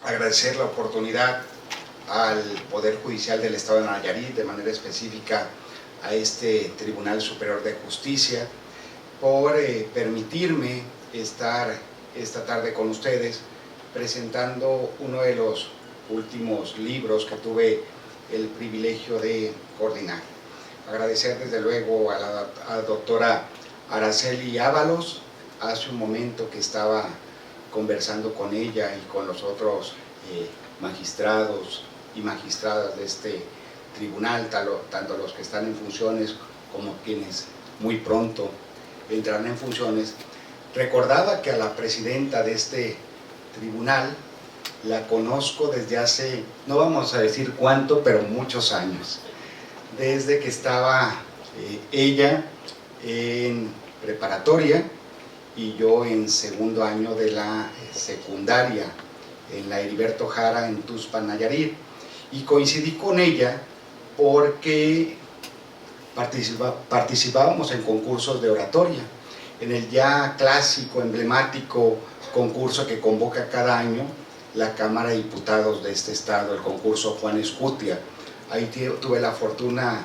agradecer la oportunidad al Poder Judicial del Estado de Nayarit, de manera específica a este Tribunal Superior de Justicia, por permitirme estar esta tarde con ustedes presentando uno de los últimos libros que tuve el privilegio de coordinar. Agradecer desde luego a la doctora Araceli Ábalos. Hace un momento que estaba conversando con ella y con los otros magistrados y magistradas de este tribunal, tanto los que están en funciones como quienes muy pronto entrarán en funciones. Recordaba que a la presidenta de este tribunal la conozco desde hace, no vamos a decir cuánto, pero muchos años. Desde que estaba ella en preparatoria y yo en segundo año de la secundaria en la Heriberto Jara en Tuxpan, Nayarit, y coincidí con ella porque participábamos en concursos de oratoria, en el ya clásico, emblemático concurso que convoca cada año la Cámara de Diputados de este estado, el concurso Juan Escutia. Ahí tuve la fortuna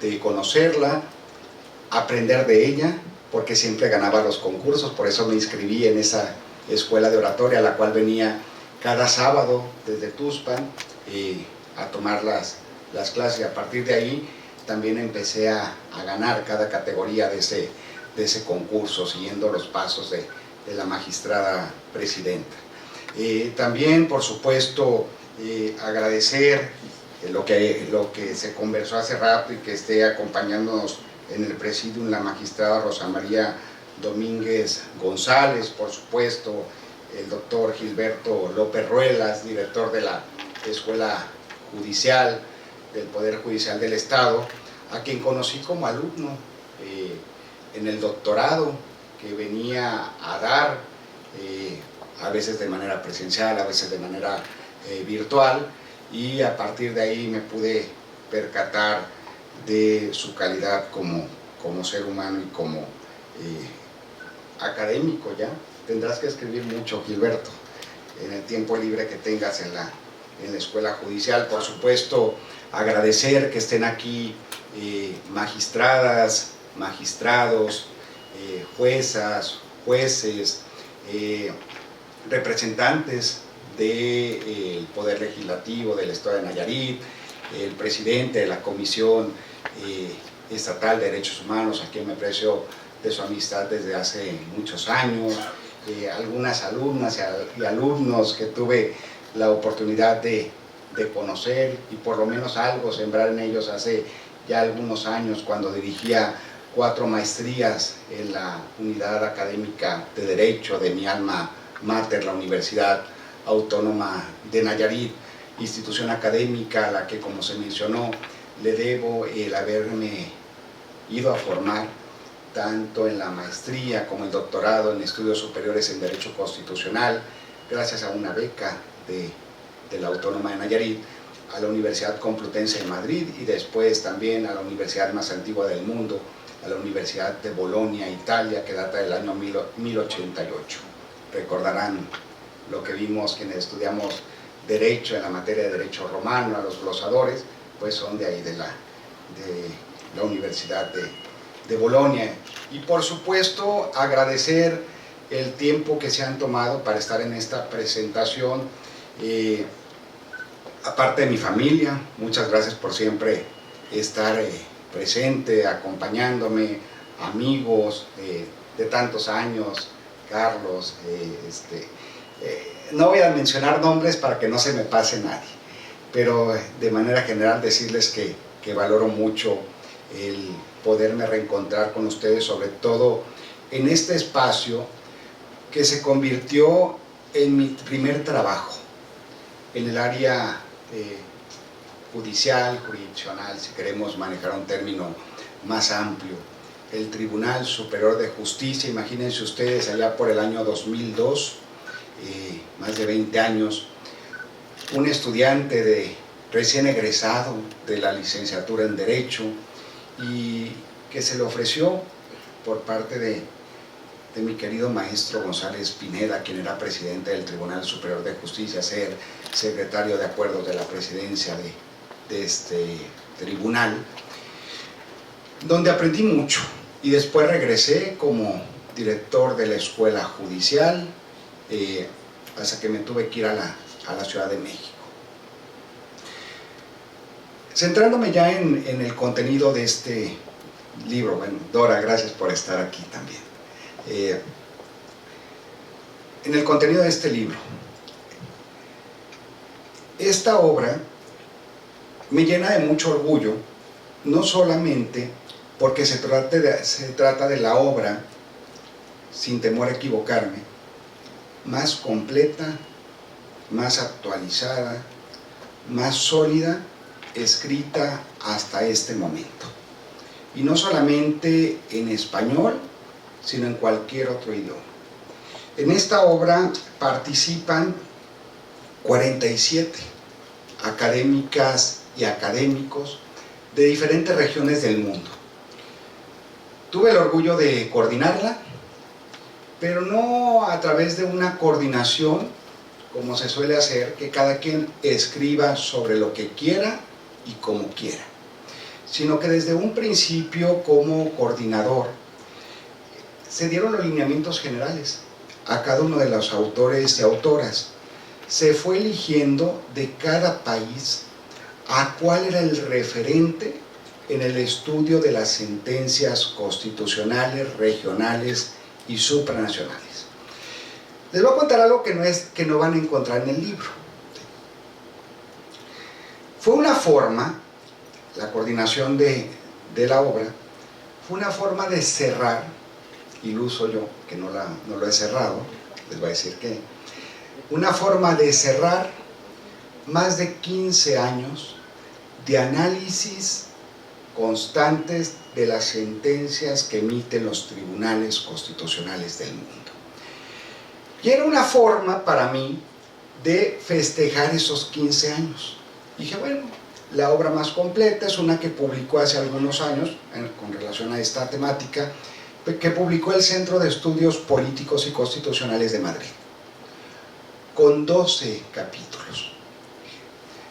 de conocerla, aprender de ella, porque siempre ganaba los concursos, por eso me inscribí en esa escuela de oratoria, a la cual venía cada sábado desde Tuxpan a tomar las clases, y a partir de ahí también empecé a ganar cada categoría de ese concurso, siguiendo los pasos de la magistrada presidenta. También, por supuesto, agradecer lo que se conversó hace rato y que esté acompañándonos en el presidium la magistrada Rosa María Domínguez González, por supuesto, el doctor Gilberto López Ruelas, director de la Escuela Judicial del Poder Judicial del Estado, a quien conocí como alumno en el doctorado que venía a dar, a veces de manera presencial, a veces de manera virtual, y a partir de ahí me pude percatar de su calidad como ser humano y como académico. Ya tendrás que escribir mucho, Gilberto, en el tiempo libre que tengas en la escuela judicial. Por supuesto, agradecer que estén aquí magistradas, magistrados, juezas, jueces, representantes del Poder Legislativo del Estado de Nayarit, el presidente de la Comisión Estatal de Derechos Humanos, a quien me aprecio de su amistad desde hace muchos años, algunas alumnas y alumnos que tuve la oportunidad de conocer y por lo menos algo sembrar en ellos hace ya algunos años, cuando dirigía 4 maestrías en la unidad académica de Derecho de mi alma mater, la Universidad Autónoma de Nayarit, institución académica a la que, como se mencionó, le debo el haberme ido a formar tanto en la maestría como el doctorado en estudios superiores en Derecho Constitucional, gracias a una beca de la Autónoma de Nayarit, a la Universidad Complutense de Madrid y después también a la universidad más antigua del mundo, a la Universidad de Bolonia, Italia, que data del año 1088. Recordarán lo que vimos quienes estudiamos Derecho en la materia de Derecho Romano, a los glosadores, pues son de ahí, de la Universidad de Bolonia. Y por supuesto, agradecer el tiempo que se han tomado para estar en esta presentación, aparte de mi familia, muchas gracias por siempre estar presente, acompañándome, amigos de tantos años, Carlos, no voy a mencionar nombres para que no se me pase nadie, pero de manera general decirles que valoro mucho el poderme reencontrar con ustedes, sobre todo en este espacio que se convirtió en mi primer trabajo en el área judicial, jurisdiccional, si queremos manejar un término más amplio. El Tribunal Superior de Justicia, imagínense ustedes, allá por el año 2002, más de 20 años, un estudiante recién egresado de la licenciatura en Derecho, y que se le ofreció por parte de de mi querido maestro González Pineda, quien era presidente del Tribunal Superior de Justicia, ser secretario de acuerdos de la presidencia de este tribunal, donde aprendí mucho, y después regresé como director de la Escuela Judicial, hasta que me tuve que ir a la Ciudad de México. Centrándome ya en el contenido de este libro, bueno, Dora, gracias por estar aquí también. En el contenido de este libro, esta obra me llena de mucho orgullo, no solamente porque se trata de la obra, sin temor a equivocarme, más completa, más actualizada, más sólida, escrita hasta este momento. Y no solamente en español, sino en cualquier otro idioma. En esta obra participan 47 académicas y académicos de diferentes regiones del mundo. Tuve el orgullo de coordinarla, pero no a través de una coordinación, como se suele hacer, que cada quien escriba sobre lo que quiera y como quiera, sino que desde un principio, como coordinador, se dieron los lineamientos generales a cada uno de los autores y autoras. Se fue eligiendo de cada país a cuál era el referente en el estudio de las sentencias constitucionales, regionales y supranacionales. Les voy a contar algo que no van a encontrar en el libro. Fue una forma, la coordinación de la obra, fue una forma de cerrar, iluso yo, que no lo he cerrado, les voy a decir que, una forma de cerrar más de 15 años de análisis constantes de las sentencias que emiten los tribunales constitucionales del mundo. Y era una forma para mí de festejar esos 15 años. Dije, bueno, la obra más completa es una que publicó hace algunos años, con relación a esta temática, que publicó el Centro de Estudios Políticos y Constitucionales de Madrid, con 12 capítulos.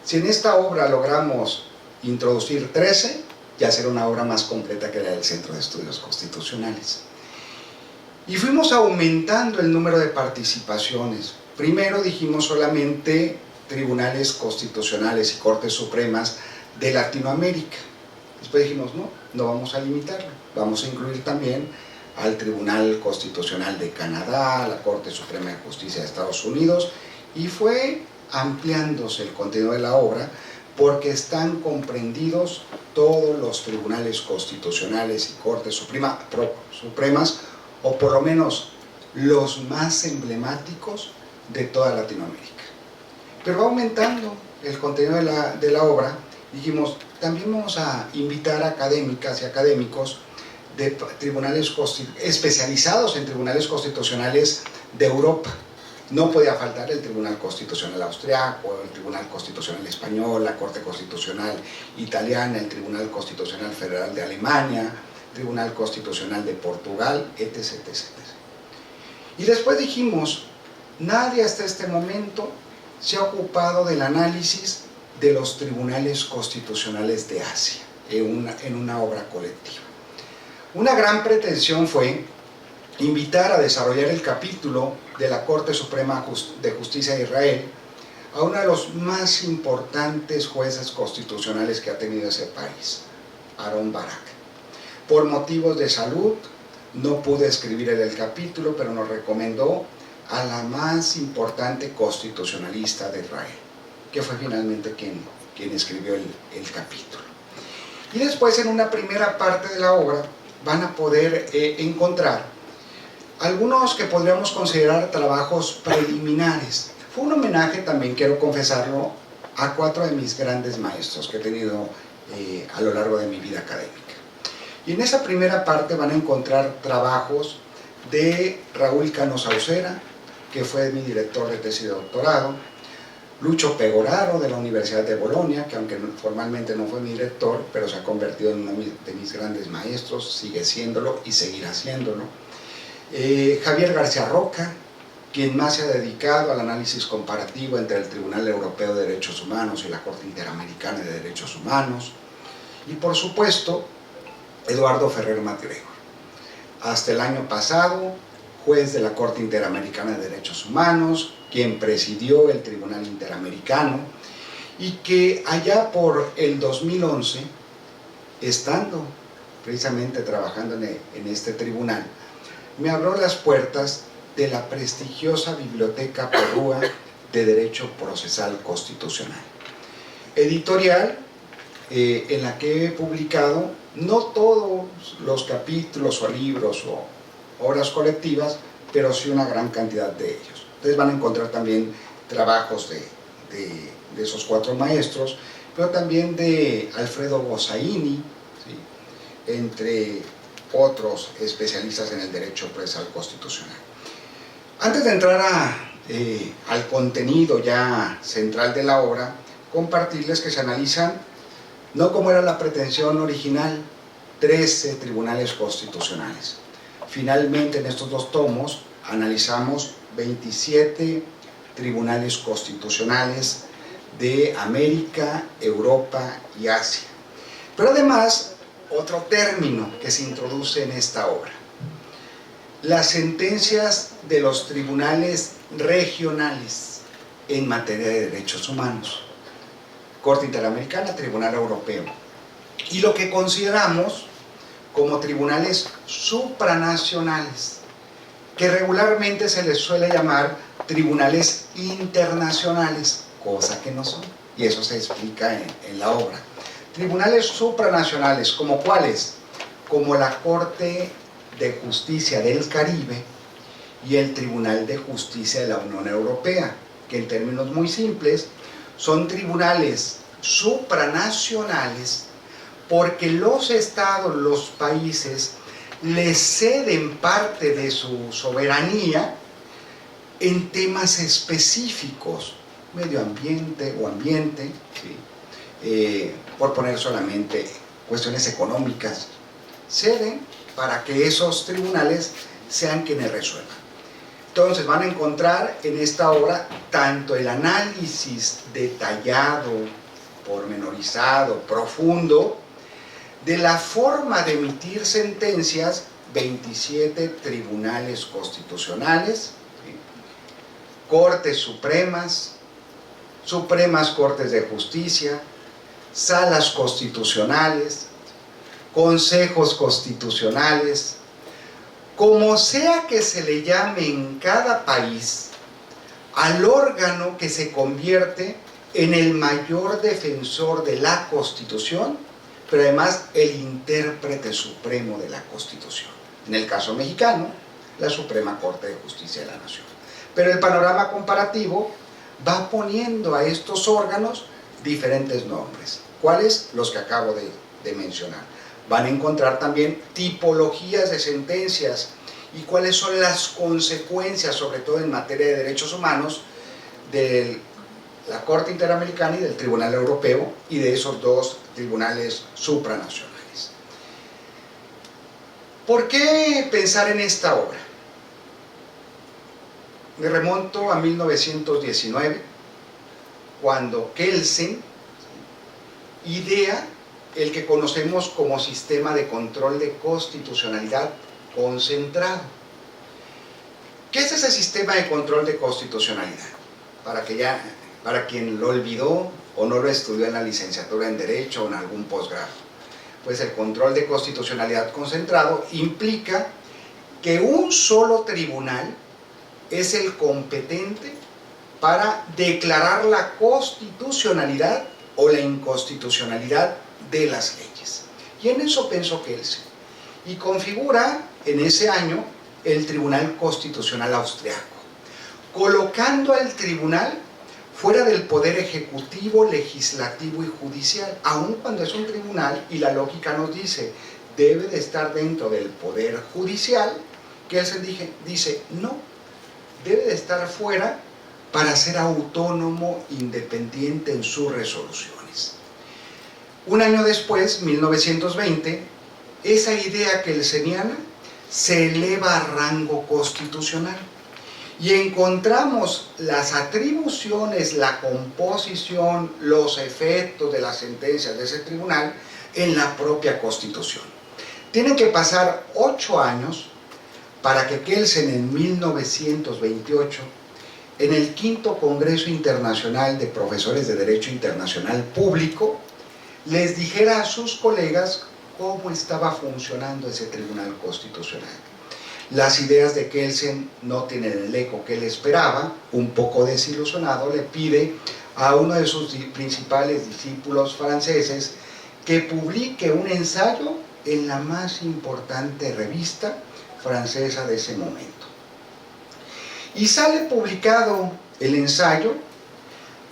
Si en esta obra logramos introducir 13, ya será una obra más completa que la del Centro de Estudios Constitucionales. Y fuimos aumentando el número de participaciones. Primero dijimos solamente tribunales constitucionales y cortes supremas de Latinoamérica. Después dijimos, no vamos a limitarlo, vamos a incluir también al Tribunal Constitucional de Canadá, a la Corte Suprema de Justicia de Estados Unidos, y fue ampliándose el contenido de la obra porque están comprendidos todos los tribunales constitucionales y cortes supremas, o por lo menos los más emblemáticos de toda Latinoamérica. Pero va aumentando el contenido de la obra. Dijimos, también vamos a invitar a académicas y académicos de tribunales especializados en tribunales constitucionales de Europa. No podía faltar el Tribunal Constitucional Austriaco, el Tribunal Constitucional Español, la Corte Constitucional Italiana, el Tribunal Constitucional Federal de Alemania, Tribunal Constitucional de Portugal, etc., etc. Y después dijimos, nadie hasta este momento se ha ocupado del análisis de los tribunales constitucionales de Asia en una obra colectiva. Una gran pretensión fue invitar a desarrollar el capítulo de la Corte Suprema de Justicia de Israel a uno de los más importantes jueces constitucionales que ha tenido ese país, Aharon Barak. Por motivos de salud no pude escribir el capítulo, pero nos recomendó a la más importante constitucionalista de Israel, que fue finalmente quien escribió el capítulo. Y después, en una primera parte de la obra, van a poder encontrar algunos que podríamos considerar trabajos preliminares. Fue un homenaje también, quiero confesarlo, a 4 de mis grandes maestros que he tenido a lo largo de mi vida académica. Y en esa primera parte van a encontrar trabajos de Raúl Cano Saucera, que fue mi director de tesis de doctorado, Lucho Pegoraro de la Universidad de Bolonia, que aunque formalmente no fue mi director, pero se ha convertido en uno de mis grandes maestros, sigue siéndolo y seguirá siéndolo. Javier García Roca, quien más se ha dedicado al análisis comparativo entre el Tribunal Europeo de Derechos Humanos y la Corte Interamericana de Derechos Humanos, y por supuesto, Eduardo Ferrer MacGregor, hasta el año pasado, juez de la Corte Interamericana de Derechos Humanos, quien presidió el Tribunal Interamericano, y que allá por el 2011, estando precisamente trabajando en este tribunal, me abrió las puertas de la prestigiosa Biblioteca Porrúa de Derecho Procesal Constitucional, editorial en la que he publicado no todos los capítulos o libros o obras colectivas, pero sí una gran cantidad de ellos. Ustedes van a encontrar también trabajos de esos 4 maestros, pero también de Alfredo Bossaini, ¿sí?, entre otros especialistas en el derecho procesal constitucional. Antes de entrar al contenido ya central de la obra, compartirles que se analizan, no como era la pretensión original, 13 tribunales constitucionales. Finalmente, en estos 2 tomos, analizamos 27 tribunales constitucionales de América, Europa y Asia. Pero además, otro término que se introduce en esta obra: las sentencias de los tribunales regionales en materia de derechos humanos, Corte Interamericana, Tribunal Europeo, y lo que consideramos como tribunales supranacionales, que regularmente se les suele llamar tribunales internacionales, cosa que no son, y eso se explica en la obra. Tribunales supranacionales, ¿como cuáles? Como la Corte de Justicia del Caribe y el Tribunal de Justicia de la Unión Europea, que en términos muy simples son tribunales supranacionales porque los estados, los países, les ceden parte de su soberanía en temas específicos, medio ambiente o ambiente, ¿sí?, por poner solamente cuestiones económicas, ceden para que esos tribunales sean quienes resuelvan. Entonces van a encontrar en esta obra tanto el análisis detallado, pormenorizado, profundo, de la forma de emitir sentencias, 27 tribunales constitucionales, ¿sí?, cortes supremas, supremas cortes de justicia, salas constitucionales, consejos constitucionales, como sea que se le llame en cada país, al órgano que se convierte en el mayor defensor de la Constitución, pero además el intérprete supremo de la Constitución. En el caso mexicano, la Suprema Corte de Justicia de la Nación. Pero el panorama comparativo va poniendo a estos órganos diferentes nombres. ¿Cuáles? Los que acabo de mencionar. Van a encontrar también tipologías de sentencias y cuáles son las consecuencias, sobre todo en materia de derechos humanos, de la Corte Interamericana y del Tribunal Europeo, y de esos 2 tribunales supranacionales. ¿Por qué pensar en esta obra? Me remonto a 1919, cuando Kelsen idea el que conocemos como sistema de control de constitucionalidad concentrado. ¿Qué es ese sistema de control de constitucionalidad? Para quien lo olvidó o no lo estudió en la licenciatura en Derecho o en algún posgrado. Pues el control de constitucionalidad concentrado implica que un solo tribunal es el competente para declarar la constitucionalidad o la inconstitucionalidad de las leyes. Y en eso pensó Kelsen, y configura en ese año el Tribunal Constitucional Austriaco, colocando al tribunal fuera del poder ejecutivo, legislativo y judicial, aun cuando es un tribunal, y la lógica nos dice, debe de estar dentro del poder judicial. Kelsen dice, no, debe de estar fuera para ser autónomo, independiente en sus resoluciones. Un año después, 1920, esa idea kelseniana se eleva a rango constitucional. Y encontramos las atribuciones, la composición, los efectos de las sentencias de ese tribunal en la propia Constitución. Tienen que pasar 8 años para que Kelsen en 1928, en el V Congreso Internacional de Profesores de Derecho Internacional Público, les dijera a sus colegas cómo estaba funcionando ese Tribunal Constitucional. Las ideas de Kelsen no tienen el eco que él esperaba. Un poco desilusionado, le pide a uno de sus principales discípulos franceses que publique un ensayo en la más importante revista francesa de ese momento. Y sale publicado el ensayo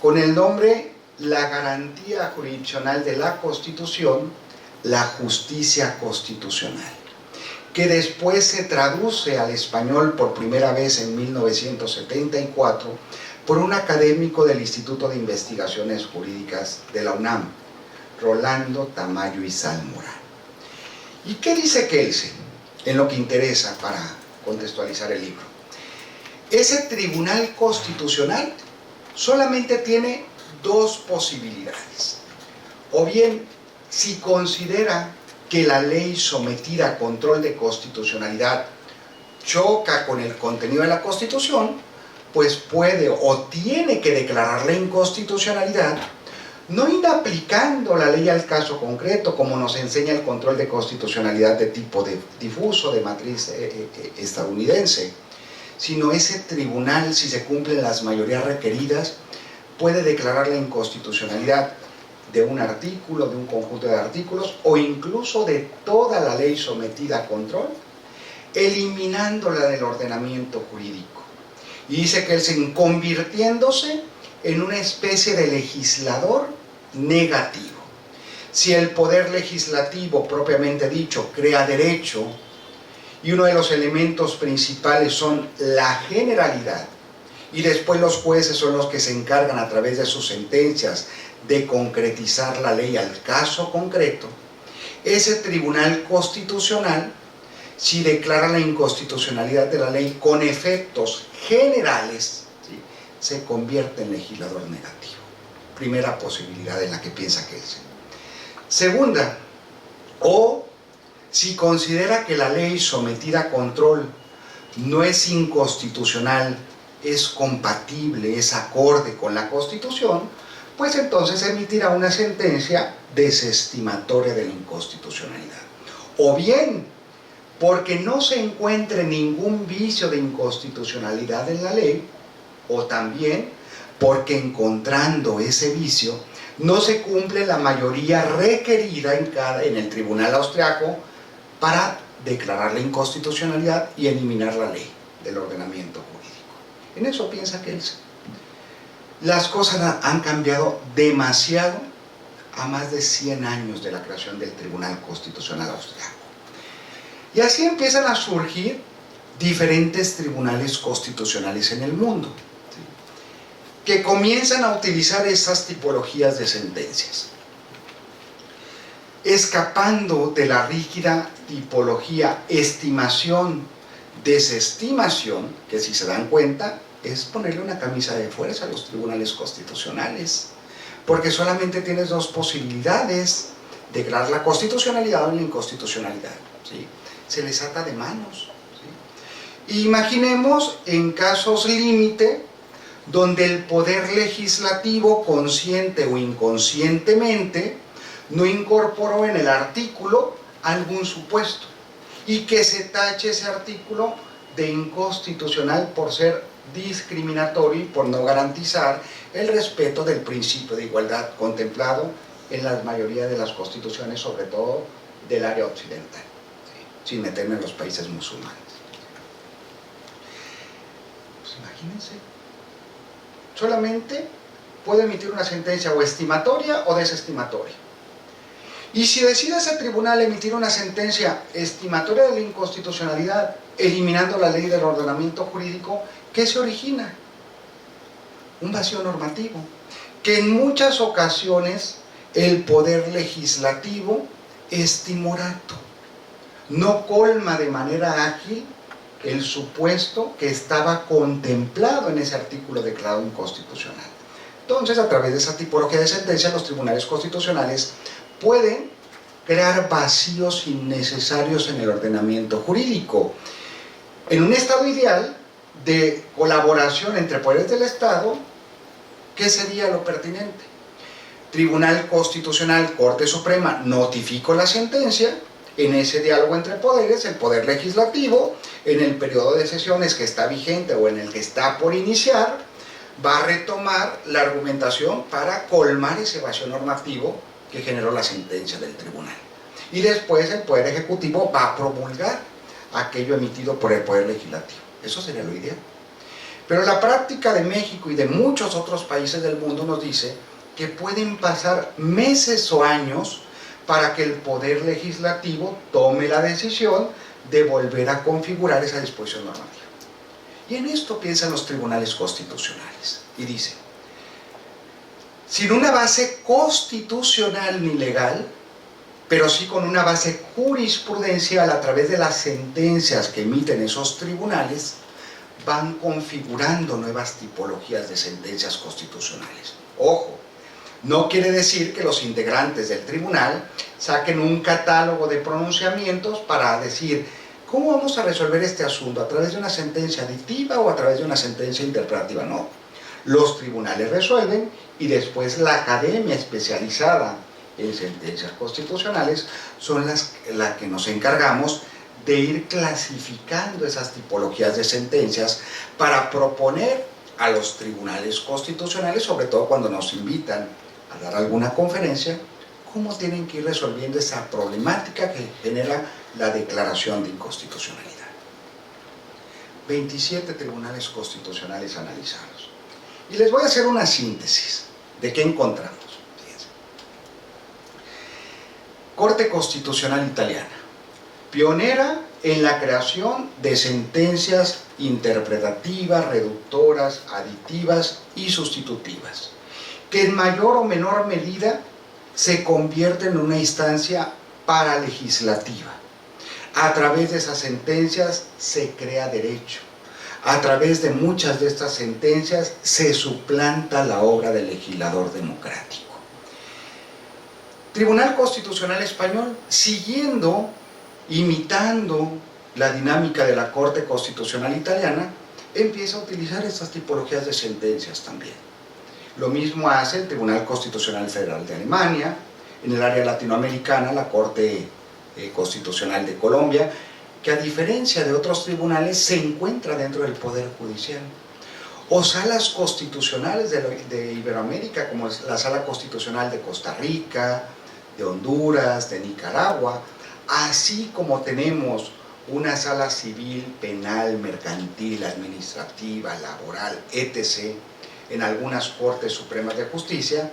con el nombre La garantía jurisdiccional de la Constitución, la justicia constitucional, que después se traduce al español por primera vez en 1974 por un académico del Instituto de Investigaciones Jurídicas de la UNAM, Rolando Tamayo y Salmorán. ¿Y qué dice Kelsen en lo que interesa para contextualizar el libro? Ese Tribunal Constitucional solamente tiene 2 posibilidades. O bien, si considera que la ley sometida a control de constitucionalidad choca con el contenido de la Constitución, pues puede o tiene que declarar la inconstitucionalidad, no inaplicando la ley al caso concreto, como nos enseña el control de constitucionalidad de tipo difuso, de matriz estadounidense, sino ese tribunal, si se cumplen las mayorías requeridas, puede declarar la inconstitucionalidad de un artículo, de un conjunto de artículos, o incluso de toda la ley sometida a control, eliminándola del ordenamiento jurídico. Y dice Kelsen, convirtiéndose en una especie de legislador negativo. Si el poder legislativo, propiamente dicho, crea derecho, y uno de los elementos principales son la generalidad, y después los jueces son los que se encargan a través de sus sentencias de concretizar la ley al caso concreto, ese Tribunal Constitucional, si declara la inconstitucionalidad de la ley con efectos generales, ¿sí?, se convierte en legislador negativo. Primera posibilidad en la que piensa Kelsen. Segunda, o si considera que la ley sometida a control no es inconstitucional, es compatible, es acorde con la Constitución, pues entonces emitirá una sentencia desestimatoria de la inconstitucionalidad. O bien, porque no se encuentre ningún vicio de inconstitucionalidad en la ley, o también porque encontrando ese vicio no se cumple la mayoría requerida en el tribunal austriaco para declarar la inconstitucionalidad y eliminar la ley del ordenamiento jurídico. En eso piensa Kelsen. Las cosas han cambiado demasiado a más de 100 años de la creación del Tribunal Constitucional Austriaco. Y así empiezan a surgir diferentes tribunales constitucionales en el mundo, ¿sí?, que comienzan a utilizar esas tipologías de sentencias, escapando de la rígida tipología estimación-desestimación, que si se dan cuenta es ponerle una camisa de fuerza a los tribunales constitucionales, porque solamente tienes 2 posibilidades: declarar la constitucionalidad o la inconstitucionalidad, ¿sí? Se les ata de manos, ¿sí? Imaginemos en casos límite donde el poder legislativo, consciente o inconscientemente, no incorporó en el artículo algún supuesto y que se tache ese artículo de inconstitucional por ser discriminatorio y por no garantizar el respeto del principio de igualdad contemplado en la mayoría de las constituciones, sobre todo del área occidental, ¿sí?, sin meterme en los países musulmanes. Pues imagínense, solamente puede emitir una sentencia o estimatoria o desestimatoria. Y si decide ese tribunal emitir una sentencia estimatoria de la inconstitucionalidad, eliminando la ley del ordenamiento jurídico, ¿qué se origina? Un vacío normativo, que en muchas ocasiones el poder legislativo es timorato. no colma de manera ágil el supuesto que estaba contemplado en ese artículo declarado inconstitucional. Entonces, a través de esa tipología de sentencia, los tribunales constitucionales pueden crear vacíos innecesarios en el ordenamiento jurídico. En un estado ideal de colaboración entre poderes del Estado, ¿qué sería lo pertinente? Tribunal Constitucional, Corte Suprema, notificó la sentencia. En ese diálogo entre poderes, el poder legislativo, en el periodo de sesiones que está vigente o en el que está por iniciar, va a retomar la argumentación para colmar ese vacío normativo que generó la sentencia del tribunal. Y después el Poder Ejecutivo va a promulgar aquello emitido por el Poder Legislativo. Eso sería lo ideal. Pero la práctica de México y de muchos otros países del mundo nos dice que pueden pasar meses o años para que el Poder Legislativo tome la decisión de volver a configurar esa disposición normativa. Y en esto piensan los tribunales constitucionales. Y dicen, sin una base constitucional ni legal, pero sí con una base jurisprudencial a través de las sentencias que emiten esos tribunales, van configurando nuevas tipologías de sentencias constitucionales. Ojo, no quiere decir que los integrantes del tribunal saquen un catálogo de pronunciamientos para decir, ¿cómo vamos a resolver este asunto? ¿A través de una sentencia aditiva o a través de una sentencia interpretativa? No. Los tribunales resuelven y después la academia especializada en sentencias constitucionales son las que nos encargamos de ir clasificando esas tipologías de sentencias para proponer a los tribunales constitucionales, sobre todo cuando nos invitan a dar alguna conferencia, cómo tienen que ir resolviendo esa problemática que genera la declaración de inconstitucionalidad. 27 tribunales constitucionales analizados. Y les voy a hacer una síntesis de qué encontramos. Fíjense. Corte Constitucional Italiana, pionera en la creación de sentencias interpretativas, reductoras, aditivas y sustitutivas, que en mayor o menor medida se convierten en una instancia paralegislativa. A través de esas sentencias se crea derecho. A través de muchas de estas sentencias se suplanta la obra del legislador democrático. Tribunal Constitucional Español, siguiendo, imitando la dinámica de la Corte Constitucional Italiana, empieza a utilizar estas tipologías de sentencias también. Lo mismo hace el Tribunal Constitucional Federal de Alemania, en el área latinoamericana, la Corte Constitucional de Colombia, que a diferencia de otros tribunales se encuentra dentro del Poder Judicial. O salas constitucionales de Iberoamérica, como la Sala Constitucional de Costa Rica, de Honduras, de Nicaragua, así como tenemos una sala civil, penal, mercantil, administrativa, laboral, etc., en algunas Cortes Supremas de Justicia,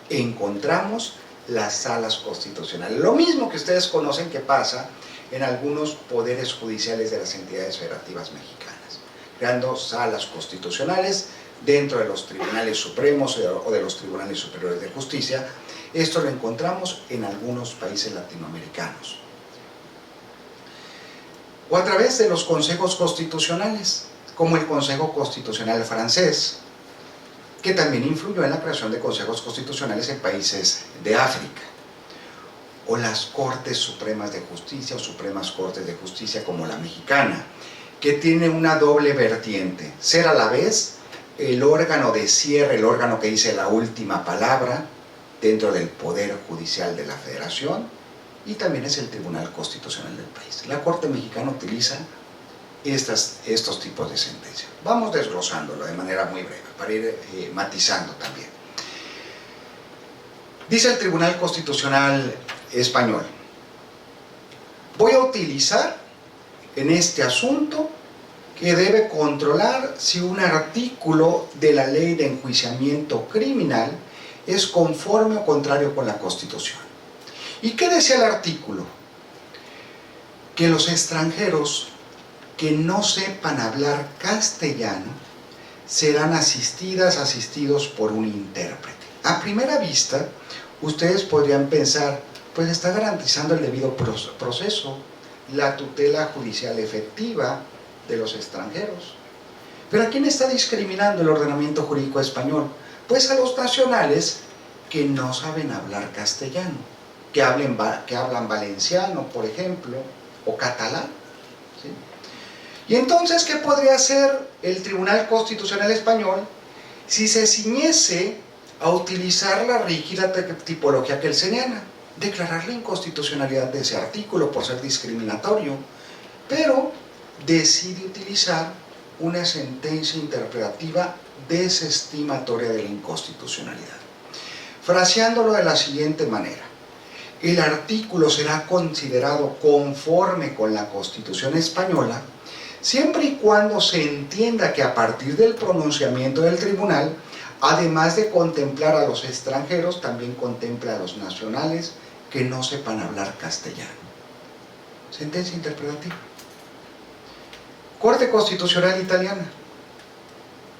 encontramos las salas constitucionales. Lo mismo que ustedes conocen que pasa en algunos poderes judiciales de las entidades federativas mexicanas, creando salas constitucionales dentro de los tribunales supremos o de los tribunales superiores de justicia. Esto lo encontramos en algunos países latinoamericanos. O a través de los consejos constitucionales, como el Consejo Constitucional francés, que también influyó en la creación de consejos constitucionales en países de África. O las Cortes Supremas de Justicia o Supremas Cortes de Justicia como la mexicana, que tiene una doble vertiente, ser a la vez el órgano de cierre, el órgano que dice la última palabra dentro del Poder Judicial de la Federación, y también es el Tribunal Constitucional del país. La Corte Mexicana utiliza estos tipos de sentencias. Vamos desglosándolo de manera muy breve, para ir matizando también. Dice el Tribunal Constitucional Español: voy a utilizar en este asunto que debe controlar si un artículo de la ley de enjuiciamiento criminal es conforme o contrario con la Constitución. ¿Y qué decía el artículo? Que los extranjeros que no sepan hablar castellano serán asistidos por un intérprete. A primera vista, ustedes podrían pensar, pues está garantizando el debido proceso, la tutela judicial efectiva de los extranjeros. ¿Pero a quién está discriminando el ordenamiento jurídico español? Pues a los nacionales que no saben hablar castellano, que hablan valenciano, por ejemplo, o catalán, ¿sí? Y entonces, ¿qué podría hacer el Tribunal Constitucional Español si se ciñese a utilizar la rígida tipología kelseniana? Declarar la inconstitucionalidad de ese artículo por ser discriminatorio, pero decide utilizar una sentencia interpretativa desestimatoria de la inconstitucionalidad, fraseándolo de la siguiente manera: el artículo será considerado conforme con la Constitución española siempre y cuando se entienda que a partir del pronunciamiento del tribunal, además de contemplar a los extranjeros, también contempla a los nacionales que no sepan hablar castellano. Sentencia interpretativa. Corte Constitucional Italiana,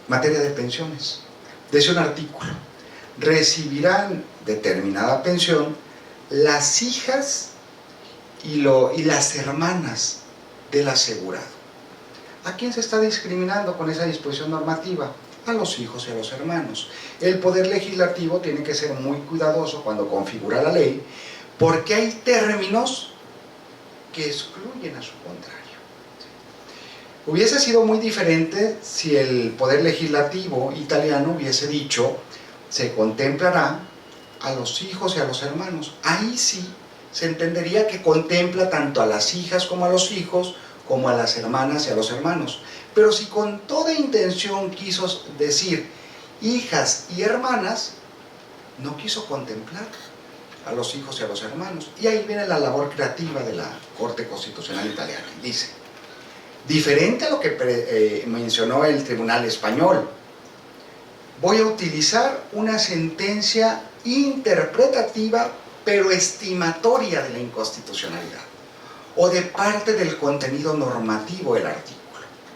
materia de pensiones. Dice un artículo: recibirán determinada pensión las hijas y las hermanas del asegurado. ¿A quién se está discriminando con esa disposición normativa? A los hijos y a los hermanos. El Poder Legislativo tiene que ser muy cuidadoso cuando configura la ley, porque hay términos que excluyen a su contrario. Hubiese sido muy diferente si el Poder Legislativo italiano hubiese dicho: se contemplará a los hijos y a los hermanos. Ahí sí se entendería que contempla tanto a las hijas como a los hijos, como a las hermanas y a los hermanos. Pero si con toda intención quiso decir hijas y hermanas, no quiso contemplar a los hijos y a los hermanos. Y ahí viene la labor creativa de la Corte Constitucional Italiana. Dice: diferente a lo que mencionó el Tribunal Español, voy a utilizar una sentencia interpretativa pero estimatoria de la inconstitucionalidad o de parte del contenido normativo del artículo,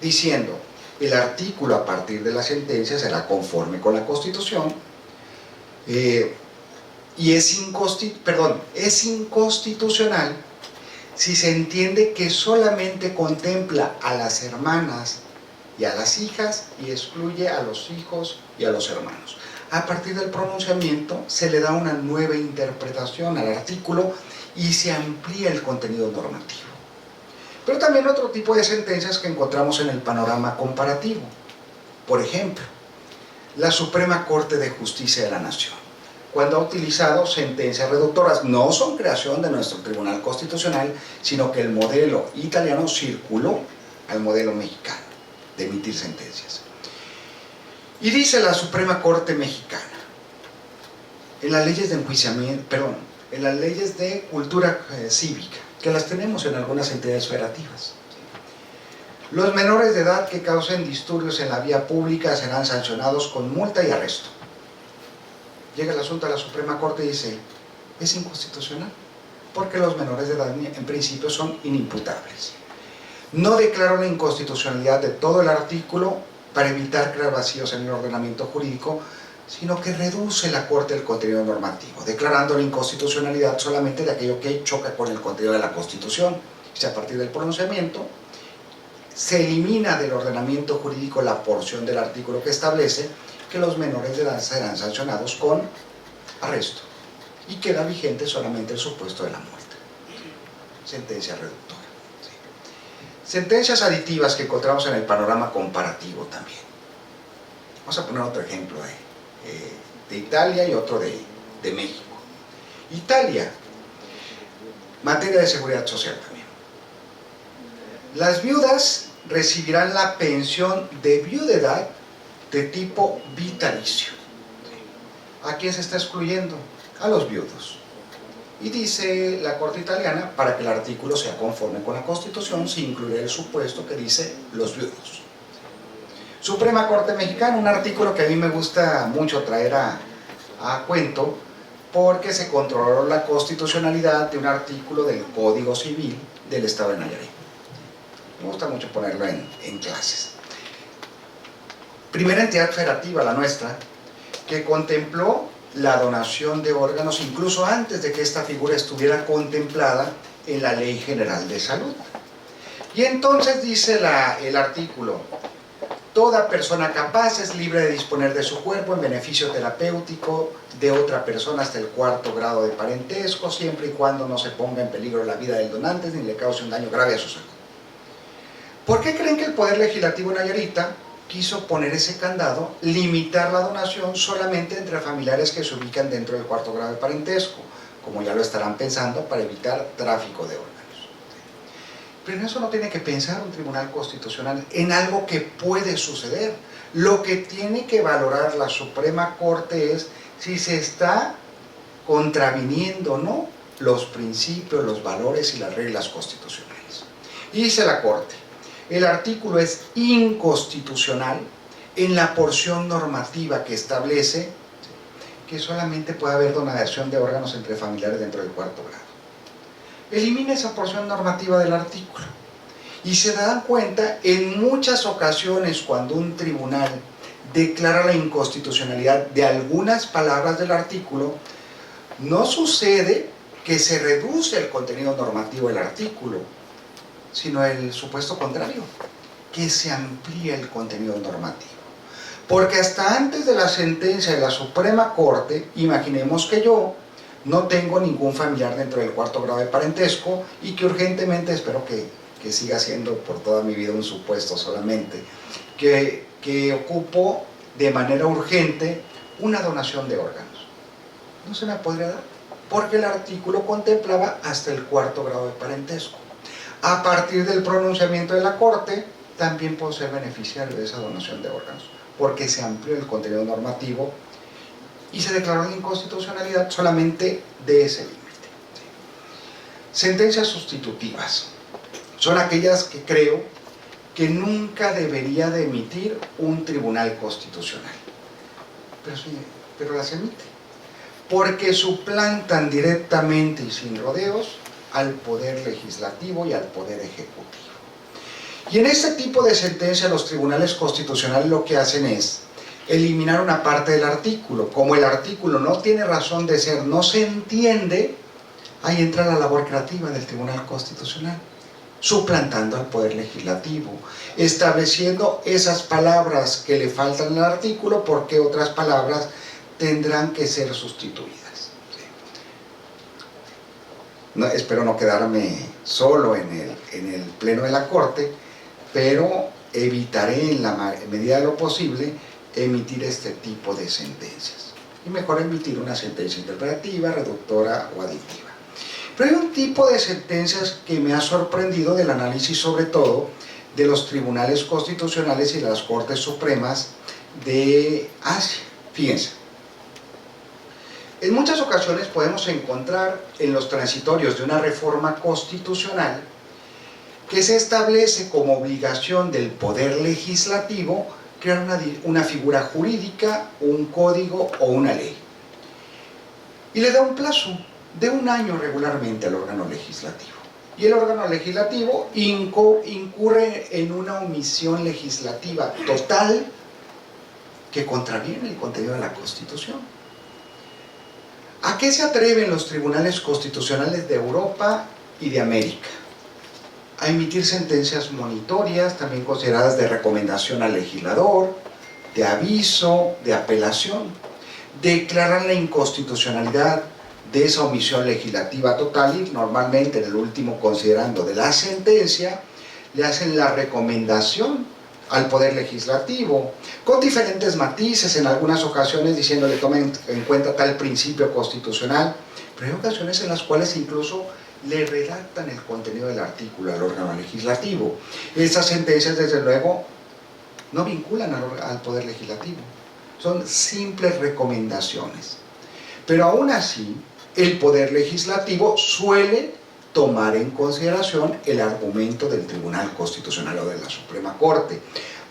diciendo: el artículo a partir de la sentencia será conforme con la Constitución y es inconstitucional si se entiende que solamente contempla a las hermanas y a las hijas y excluye a los hijos y a los hermanos. A partir del pronunciamiento se le da una nueva interpretación al artículo y se amplía el contenido normativo. Pero también otro tipo de sentencias que encontramos en el panorama comparativo. Por ejemplo, la Suprema Corte de Justicia de la Nación, cuando ha utilizado sentencias reductoras, no son creación de nuestro Tribunal Constitucional, sino que el modelo italiano circuló al modelo mexicano de emitir sentencias. Y dice la Suprema Corte mexicana, en las leyes de enjuiciamiento, en las leyes de cultura cívica, que las tenemos en algunas entidades federativas: los menores de edad que causen disturbios en la vía pública serán sancionados con multa y arresto. Llega el asunto a la Suprema Corte y dice: es inconstitucional, porque los menores de edad en principio son inimputables. No declaró la inconstitucionalidad de todo el artículo para evitar crear vacíos en el ordenamiento jurídico, sino que reduce la Corte el contenido normativo, declarando la inconstitucionalidad solamente de aquello que choca con el contenido de la Constitución. Y a partir del pronunciamiento se elimina del ordenamiento jurídico la porción del artículo que establece que los menores de edad serán sancionados con arresto, y queda vigente solamente el supuesto de la muerte. Sentencia reductora. Sentencias aditivas que encontramos en el panorama comparativo también. Vamos a poner otro ejemplo de Italia y otro de México. Italia, materia de seguridad social también. Las viudas recibirán la pensión de viudedad de tipo vitalicio. ¿A quién se está excluyendo? A los viudos. Y dice la Corte italiana, para que el artículo sea conforme con la Constitución, se incluye el supuesto que dice los viudos. Suprema Corte Mexicana, un artículo que a mí me gusta mucho traer a cuento, porque se controló la constitucionalidad de un artículo del Código Civil del Estado de Nayarit. Me gusta mucho ponerlo en clases. Primera entidad federativa, la nuestra, que contempló la donación de órganos incluso antes de que esta figura estuviera contemplada en la Ley General de Salud. Y entonces dice el artículo: toda persona capaz es libre de disponer de su cuerpo en beneficio terapéutico de otra persona hasta el 4º grado de parentesco, siempre y cuando no se ponga en peligro la vida del donante ni le cause un daño grave a su salud. ¿Por qué creen que el Poder Legislativo en Nayarita quiso poner ese candado, limitar la donación solamente entre familiares que se ubican dentro del 4º grado de parentesco, como ya lo estarán pensando, para evitar tráfico de órganos? Pero en eso no tiene que pensar un tribunal constitucional, en algo que puede suceder. Lo que tiene que valorar la Suprema Corte es si se está contraviniendo o no los principios, los valores y las reglas constitucionales. Y dice la Corte: el artículo es inconstitucional en la porción normativa que establece que solamente puede haber donación de órganos entre familiares dentro del 4º grado. Elimina esa porción normativa del artículo. Y se dan cuenta, en muchas ocasiones cuando un tribunal declara la inconstitucionalidad de algunas palabras del artículo, no sucede que se reduce el contenido normativo del artículo, sino el supuesto contrario, que se amplía el contenido normativo. Porque hasta antes de la sentencia de la Suprema Corte, imaginemos que yo no tengo ningún familiar dentro del 4º grado de parentesco y que urgentemente, espero que siga siendo por toda mi vida un supuesto solamente, que ocupo de manera urgente una donación de órganos. No se me podría dar, porque el artículo contemplaba hasta el 4º grado de parentesco. A partir del pronunciamiento de la Corte, también puedo ser beneficiario de esa donación de órganos, porque se amplió el contenido normativo y se declaró la inconstitucionalidad solamente de ese límite. Sentencias sustitutivas son aquellas que creo que nunca debería de emitir un tribunal constitucional, pero las emite, porque suplantan directamente y sin rodeos al Poder Legislativo y al Poder Ejecutivo. Y en este tipo de sentencias los tribunales constitucionales lo que hacen es eliminar una parte del artículo. Como el artículo no tiene razón de ser, no se entiende, ahí entra la labor creativa del Tribunal Constitucional, suplantando al Poder Legislativo, estableciendo esas palabras que le faltan al artículo, porque otras palabras tendrán que ser sustituidas. No, espero no quedarme solo en el Pleno de la Corte, pero evitaré en la medida de lo posible emitir este tipo de sentencias. Y mejor emitir una sentencia interpretativa, reductora o aditiva. Pero hay un tipo de sentencias que me ha sorprendido del análisis, sobre todo, de los tribunales constitucionales y las Cortes Supremas de Asia. Fíjense. En muchas ocasiones podemos encontrar en los transitorios de una reforma constitucional que se establece como obligación del Poder Legislativo crear una figura jurídica, un código o una ley. Y le da un plazo de 1 año regularmente al órgano legislativo. Y el órgano legislativo incurre en una omisión legislativa total que contraviene el contenido de la Constitución. ¿A qué se atreven los tribunales constitucionales de Europa y de América? A emitir sentencias monitorias, también consideradas de recomendación al legislador, de aviso, de apelación. Declaran la inconstitucionalidad de esa omisión legislativa total y normalmente en el último considerando de la sentencia le hacen la recomendación al Poder Legislativo, con diferentes matices, en algunas ocasiones diciéndole tomen en cuenta tal principio constitucional, pero hay ocasiones en las cuales incluso le redactan el contenido del artículo al órgano legislativo. Esas sentencias, desde luego, no vinculan al Poder Legislativo, son simples recomendaciones. Pero aún así, el Poder Legislativo suele tomar en consideración el argumento del Tribunal Constitucional o de la Suprema Corte,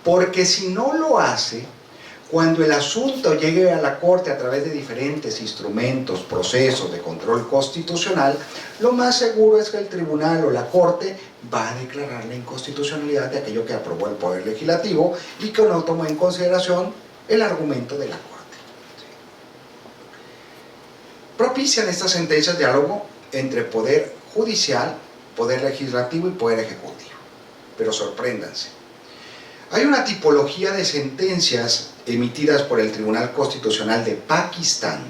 porque si no lo hace, cuando el asunto llegue a la Corte a través de diferentes instrumentos, procesos de control constitucional, lo más seguro es que el Tribunal o la Corte va a declarar la inconstitucionalidad de aquello que aprobó el Poder Legislativo y que no tomó en consideración el argumento de la Corte. Propician estas sentencias diálogo entre Poder Judicial Poder legislativo y poder ejecutivo. Pero sorpréndanse. Hay una tipología de sentencias emitidas por el Tribunal Constitucional de Pakistán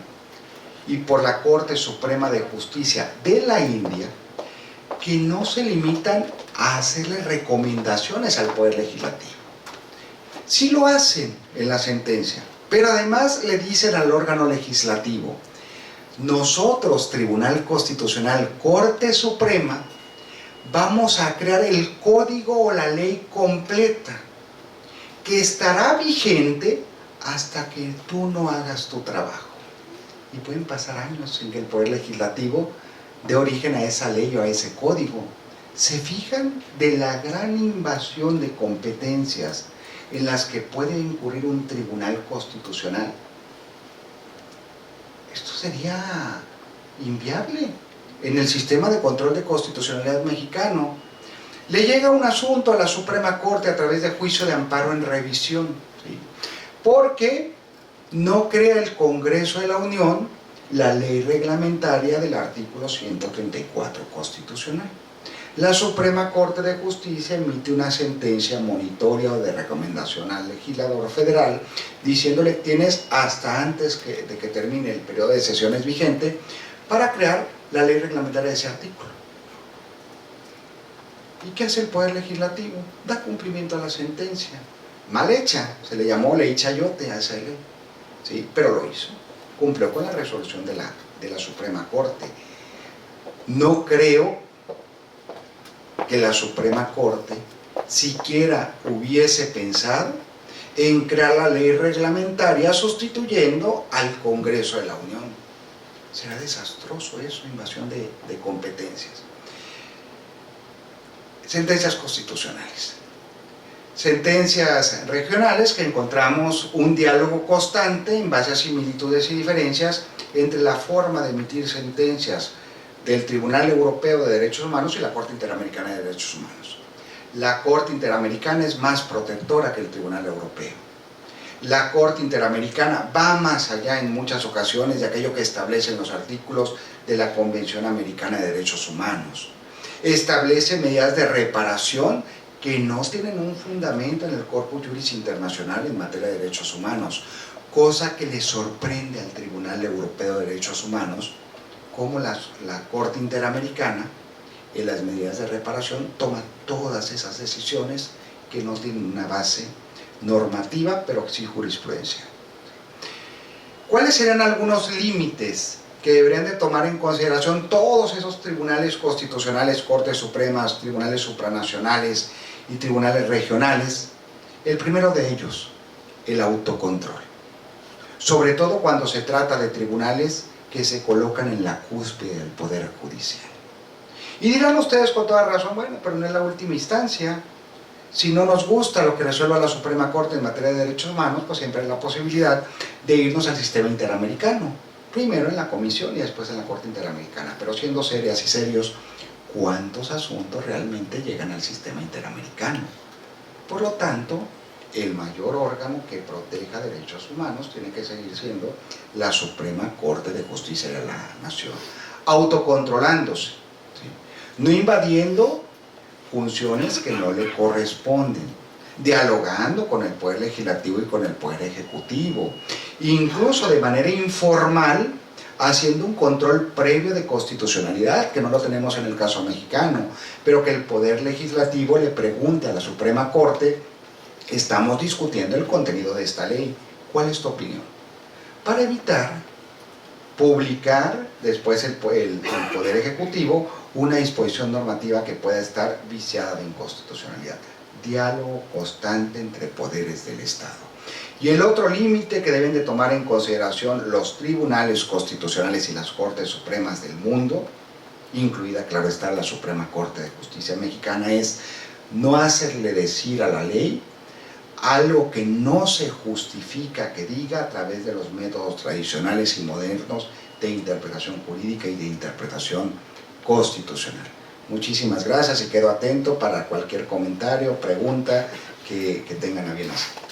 y por la Corte Suprema de Justicia de la India que no se limitan a hacerle recomendaciones al Poder Legislativo. Sí lo hacen en la sentencia, pero además le dicen al órgano legislativo: nosotros, Tribunal Constitucional, Corte Suprema, vamos a crear el código o la ley completa que estará vigente hasta que tú no hagas tu trabajo. Y pueden pasar años sin que el Poder Legislativo dé origen a esa ley o a ese código. ¿Se fijan de la gran invasión de competencias en las que puede incurrir un tribunal constitucional? Esto sería inviable en el sistema de control de constitucionalidad mexicano. Le llega un asunto a la Suprema Corte a través de juicio de amparo en revisión, ¿sí? Porque no crea el Congreso de la Unión la ley reglamentaria del artículo 134 constitucional. La Suprema Corte de Justicia emite una sentencia monitoria o de recomendación al legislador federal diciéndole: tienes hasta antes de que termine el periodo de sesiones vigente para crear la ley reglamentaria de ese artículo. ¿Y qué hace el Poder Legislativo? Da cumplimiento a la sentencia. Mal hecha, se le llamó ley chayote a esa ley, ¿sí? Pero lo hizo, cumplió con la resolución de la Suprema Corte. No creo que la Suprema Corte siquiera hubiese pensado en crear la ley reglamentaria sustituyendo al Congreso de la Unión. Será desastroso eso, invasión de competencias. Sentencias constitucionales. Sentencias regionales que encontramos un diálogo constante en base a similitudes y diferencias entre la forma de emitir sentencias del Tribunal Europeo de Derechos Humanos y la Corte Interamericana de Derechos Humanos. La Corte Interamericana es más protectora que el Tribunal Europeo. La Corte Interamericana va más allá en muchas ocasiones de aquello que establecen los artículos de la Convención Americana de Derechos Humanos. Establece medidas de reparación que no tienen un fundamento en el Corpus Juris Internacional en materia de derechos humanos, cosa que le sorprende al Tribunal Europeo de Derechos Humanos, como la Corte Interamericana en las medidas de reparación toma todas esas decisiones que no tienen una base normativa, pero sí jurisprudencia. ¿Cuáles serían algunos límites que deberían de tomar en consideración todos esos tribunales constitucionales, Cortes Supremas, tribunales supranacionales y tribunales regionales? El primero de ellos, el autocontrol. Sobre todo cuando se trata de tribunales que se colocan en la cúspide del Poder Judicial. Y dirán ustedes con toda razón: bueno, pero no es la última instancia. Si no nos gusta lo que resuelva la Suprema Corte en materia de derechos humanos, pues siempre hay la posibilidad de irnos al sistema interamericano. Primero en la Comisión y después en la Corte Interamericana. Pero siendo serias y serios, ¿cuántos asuntos realmente llegan al sistema interamericano? Por lo tanto, el mayor órgano que proteja derechos humanos tiene que seguir siendo la Suprema Corte de Justicia de la Nación, autocontrolándose, ¿sí? No invadiendo funciones que no le corresponden, dialogando con el Poder Legislativo y con el Poder Ejecutivo, incluso de manera informal, haciendo un control previo de constitucionalidad, que no lo tenemos en el caso mexicano, pero que el Poder Legislativo le pregunte a la Suprema Corte: estamos discutiendo el contenido de esta ley, ¿cuál es tu opinión? Para evitar publicar después el Poder Ejecutivo una disposición normativa que pueda estar viciada de inconstitucionalidad. Diálogo constante entre poderes del Estado. Y el otro límite que deben de tomar en consideración los tribunales constitucionales y las Cortes Supremas del mundo, incluida, claro está, la Suprema Corte de Justicia Mexicana, es no hacerle decir a la ley algo que no se justifica que diga a través de los métodos tradicionales y modernos de interpretación jurídica y de interpretación constitucional. Muchísimas gracias y quedo atento para cualquier comentario, pregunta que tengan a bien hacer.